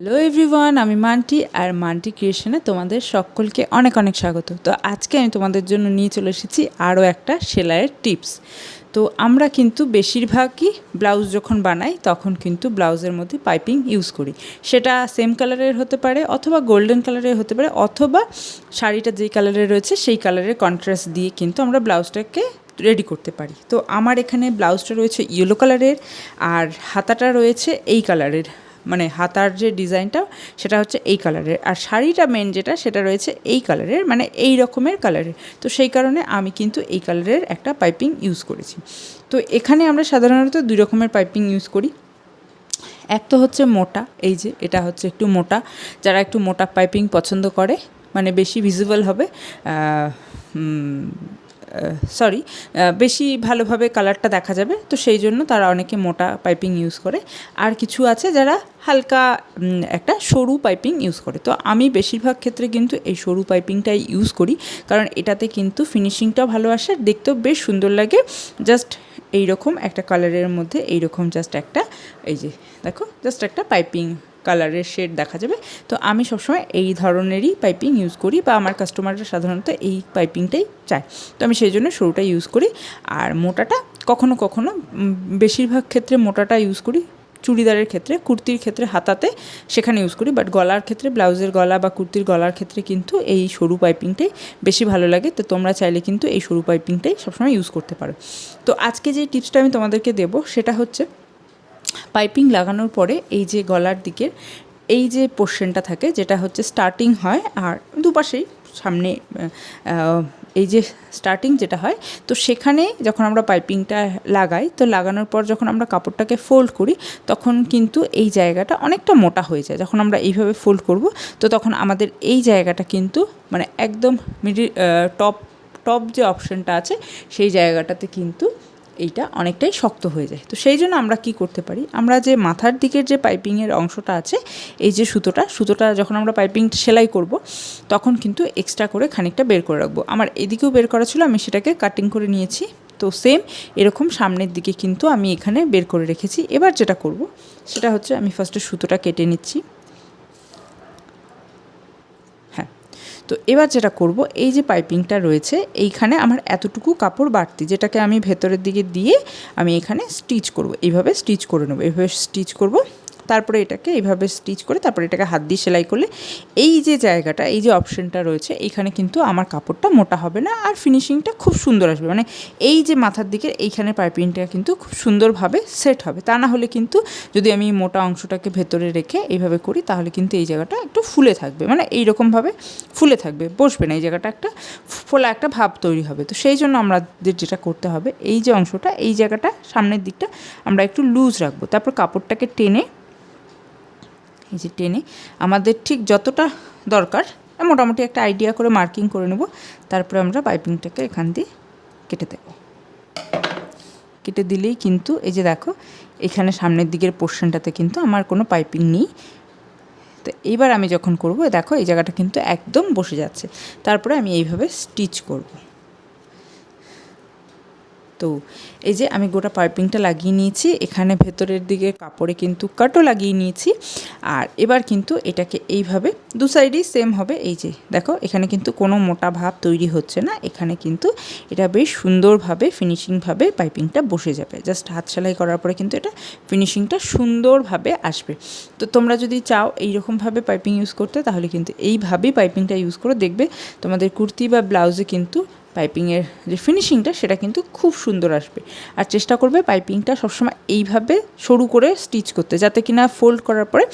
Hello everyone, আমি মান্টি আর মান্টি ক্রিয়েশনে তোমাদের সকলকে অনেক অনেক স্বাগত। তো আজকে আমি তোমাদের জন্য নিয়ে চলে এসেছি আরও একটা সেলাইয়ের টিপস। তো আমরা কিন্তু বেশিরভাগই ব্লাউজ যখন বানাই তখন কিন্তু ব্লাউজের মধ্যে পাইপিং ইউজ করি। সেটা সেম কালারের হতে পারে অথবা গোল্ডেন কালারের হতে পারে অথবা শাড়িটা যেই কালারের রয়েছে সেই কালারের কন্ট্রাস্ট দিয়ে কিন্তু আমরা ব্লাউজটাকে রেডি করতে পারি। তো আমার এখানে ব্লাউজটা রয়েছে ইয়েলো কালারের আর হাতাটা রয়েছে এই কালারের, মানে হাতার যে ডিজাইনটা সেটা হচ্ছে এই কালারের, আর শাড়িটা মেন যেটা সেটা রয়েছে এই কালারের, মানে এই রকমের কালারের। তো সেই কারণে আমি কিন্তু এই কালারের একটা পাইপিং ইউজ করেছি। তো এখানে আমরা সাধারণত দুই রকমের পাইপিং ইউজ করি। এক তো হচ্ছে মোটা, এই যে এটা হচ্ছে একটু মোটা, যারা একটু মোটা পাইপিং পছন্দ করে, মানে বেশি ভিজিবল হবে, বেশি ভালোভাবে কালারটা দেখা যাবে, তো সেই জন্য তারা অনেকে মোটা পাইপিং ইউজ করে। আর কিছু আছে যারা হালকা একটা সরু পাইপিং ইউজ করে। তো আমি বেশিরভাগ ক্ষেত্রে কিন্তু এই সরু পাইপিংটাই ইউজ করি, কারণ এটাতে কিন্তু ফিনিশিংটাও ভালো আসে, দেখতেও বেশ সুন্দর লাগে। জাস্ট এইরকম একটা কালারের মধ্যে এইরকম জাস্ট একটা, এই যে দেখো, জাস্ট একটা পাইপিং কালারের শেড দেখা যাবে। তো আমি সবসময় এই ধরনেরই পাইপিং ইউজ করি, বা আমার কাস্টমাররা সাধারণত এই পাইপিংটাই চায়, তো আমি সেই জন্য সরুটা ইউজ করি। আর মোটাটা কখনো কখনো, বেশিরভাগ ক্ষেত্রে মোটাটা ইউজ করি চুড়িদারের ক্ষেত্রে, কুর্তির ক্ষেত্রে হাতাতে সেখানে ইউজ করি, বাট গলার ক্ষেত্রে, ব্লাউজের গলা বা কুর্তির গলার ক্ষেত্রে কিন্তু এই সরু পাইপিংটাই বেশি ভালো লাগে। তো তোমরা চাইলে কিন্তু এই সরু পাইপিংটাই সবসময় ইউজ করতে পারো। তো আজকে যে টিপসটা আমি তোমাদেরকে দেবো সেটা হচ্ছে, পাইপিং লাগানোর পরে এই যে গলার দিকের এই যে পোর্শনটা থাকে, যেটা হচ্ছে স্টার্টিং হয় আর দুপাশেই সামনে এই যে স্টার্টিং যেটা হয়, তো সেখানে যখন আমরা পাইপিংটা লাগাই, তো লাগানোর পর যখন আমরা কাপড়টাকে ফোল্ড করি তখন কিন্তু এই জায়গাটা অনেকটা মোটা হয়ে যায়। যখন আমরা এইভাবে ফোল্ড করব, তো তখন আমাদের এই জায়গাটা কিন্তু মানে একদম টপ যে অপশানটা আছে সেই জায়গাটাতে কিন্তু এইটা অনেকটাই শক্ত হয়ে যায়। তো সেই জন্য আমরা কি করতে পারি, আমরা যে মাথার দিকের যে পাইপিংয়ের অংশটা আছে, এই যে সুতোটা যখন আমরা পাইপিং সেলাই করব তখন কিন্তু এক্সট্রা করে খানিকটা বের করে রাখবো। আমার এদিকেও বের করা ছিল, আমি সেটাকে কাটিং করে নিয়েছি। তো সেম এরকম সামনের দিকে কিন্তু আমি এখানে বের করে রেখেছি। এবার যেটা করব সেটা হচ্ছে, আমি ফার্স্টে সুতোটা কেটে নিচ্ছি। তো এবার যেটা করব, এই যে পাইপিংটা রয়েছে এইখানে আমার এতটুকু কাপড় বাড়তি, যেটাকে আমি ভেতরের দিকে দিয়ে আমি এখানে স্টিচ করব, এইভাবে স্টিচ করে নেবো, এইভাবে স্টিচ করব। তারপরে এটাকে এইভাবে স্টিচ করে তারপরে এটাকে হাত দিয়ে সেলাই করলে এই যে জায়গাটা, এই যে অপশানটা রয়েছে এইখানে কিন্তু আমার কাপড়টা মোটা হবে না, আর ফিনিশিংটা খুব সুন্দর আসবে। মানে এই যে মাথার দিকের এইখানে পাইপিংটা কিন্তু খুব সুন্দরভাবে সেট হবে। তা না হলে কিন্তু যদি আমি মোটা অংশটাকে ভেতরে রেখে এইভাবে করি তাহলে কিন্তু এই জায়গাটা একটু ফুলে থাকবে, মানে এইরকমভাবে ফুলে থাকবে, বসবে না, এই জায়গাটা একটা ফোলা একটা ভাব তৈরি হবে। তো সেই জন্য আমাদের যেটা করতে হবে, এই যে অংশটা, এই জায়গাটা সামনের দিকটা আমরা একটু লুজ রাখবো। তারপর কাপড়টাকে টেনে, এই যে টেনে আমাদের ঠিক যতটা দরকার মোটামুটি একটা আইডিয়া করে মার্কিং করে নেব। তারপরে আমরা পাইপিংটাকে এখান দিয়ে কেটে দেব। কেটে দিলেই কিন্তু এই যে দেখো, এখানে সামনের দিকের পোর্শনটাতে কিন্তু আমার কোনো পাইপিং নেই। তো এইবার আমি যখন করব, দেখো এই জায়গাটা কিন্তু একদম বসে যাচ্ছে। তারপরে আমি এইভাবে স্টিচ করব। তো এই যে আমি গোটা পাইপিংটা লাগিয়ে নিয়েছি, এখানে ভেতরের দিকে কাপড়ে কিন্তু কাটও লাগিয়ে নিয়েছি। আর এবার কিন্তু এটাকে এইভাবে দু সাইডেই সেম হবে। এই যে দেখো, এখানে কিন্তু কোনো মোটা ভাব তৈরি হচ্ছে না, এখানে কিন্তু এটা বেশ সুন্দরভাবে ফিনিশিংভাবে পাইপিংটা বসে যাবে। জাস্ট হাত সেলাই করার পরে কিন্তু এটা ফিনিশিংটা সুন্দরভাবে আসবে। তো তোমরা যদি চাও এইরকমভাবে পাইপিং ইউজ করতে, তাহলে কিন্তু এইভাবেই পাইপিংটা ইউজ করে দেখবে তোমাদের কুর্তি বা ব্লাউজে কিন্তু পাইপিংয়ের যে ফিনিশিংটা সেটা কিন্তু খুব সুন্দর আসবে। আর চেষ্টা করবে পাইপিংটা সবসময় এইভাবে সরু করে স্টিচ করতে, যাতে কিনা ফোল্ড করার পরে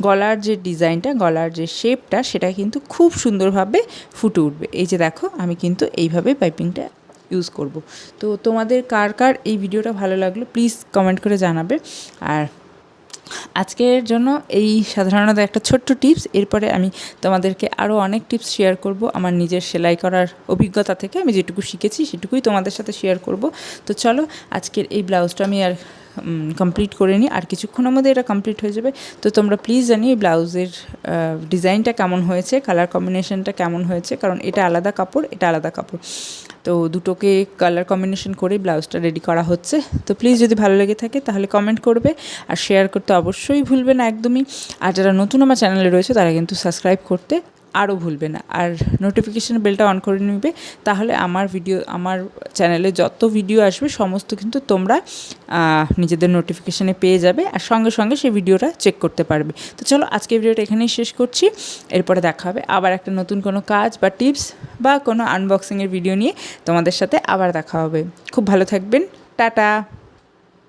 গলার যে ডিজাইনটা, গলার যে শেপটা সেটা কিন্তু খুব সুন্দরভাবে ফুটে উঠবে। এই যে দেখো, আমি কিন্তু এইভাবে পাইপিংটা ইউজ করব। তো তোমাদের কার কার এই ভিডিওটা ভালো লাগলো প্লিজ কমেন্ট করে জানাবে। আর আজকের জন্য এই সাধারণত একটা ছোট্ট টিপস, এরপরে আমি তোমাদেরকে আরও অনেক টিপস শেয়ার করব আমার নিজের সেলাই করার অভিজ্ঞতা থেকে। আমি যেটুকু শিখেছি সেটুকুই তোমাদের সাথে শেয়ার করব। তো চলো, আজকের এই ব্লাউজটা আমি আর কমপ্লিট করে নিই, আর কিছুক্ষণের মধ্যে এটা কমপ্লিট হয়ে যাবে। তো তোমরা প্লিজ জানিয়ে এই ব্লাউজের ডিজাইনটা কেমন হয়েছে, কালার কম্বিনেশনটা কেমন হয়েছে, কারণ এটা আলাদা কাপড়, এটা আলাদা কাপড়। তো দুটোকে কালার কম্বিনেশন করে ব্লাউজটা রেডি করা হচ্ছে। তো প্লিজ যদি ভালো লেগে থাকে তাহলে কমেন্ট করবে আর শেয়ার করতে অবশ্যই ভুলবে না একদমই। আর যারা নতুন আমার চ্যানেলে রয়েছে তারা কিন্তু সাবস্ক্রাইব করতে আরও ভুলবে না, আর নোটিফিকেশান বেলটা অন করে নেবে, তাহলে আমার চ্যানেলে যত ভিডিও আসবে সমস্ত কিন্তু তোমরা নিজেদের নোটিফিকেশানে পেয়ে যাবে আর সঙ্গে সঙ্গে সেই ভিডিওটা চেক করতে পারবে। তো চলো আজকে ভিডিওটা এখানেই শেষ করছি, এরপরে দেখা হবে আবার একটা নতুন কোনো কাজ বা টিপস বা কোনো আনবক্সিংয়ের ভিডিও নিয়ে তোমাদের সাথে আবার দেখা হবে। খুব ভালো থাকবেন, টাটা।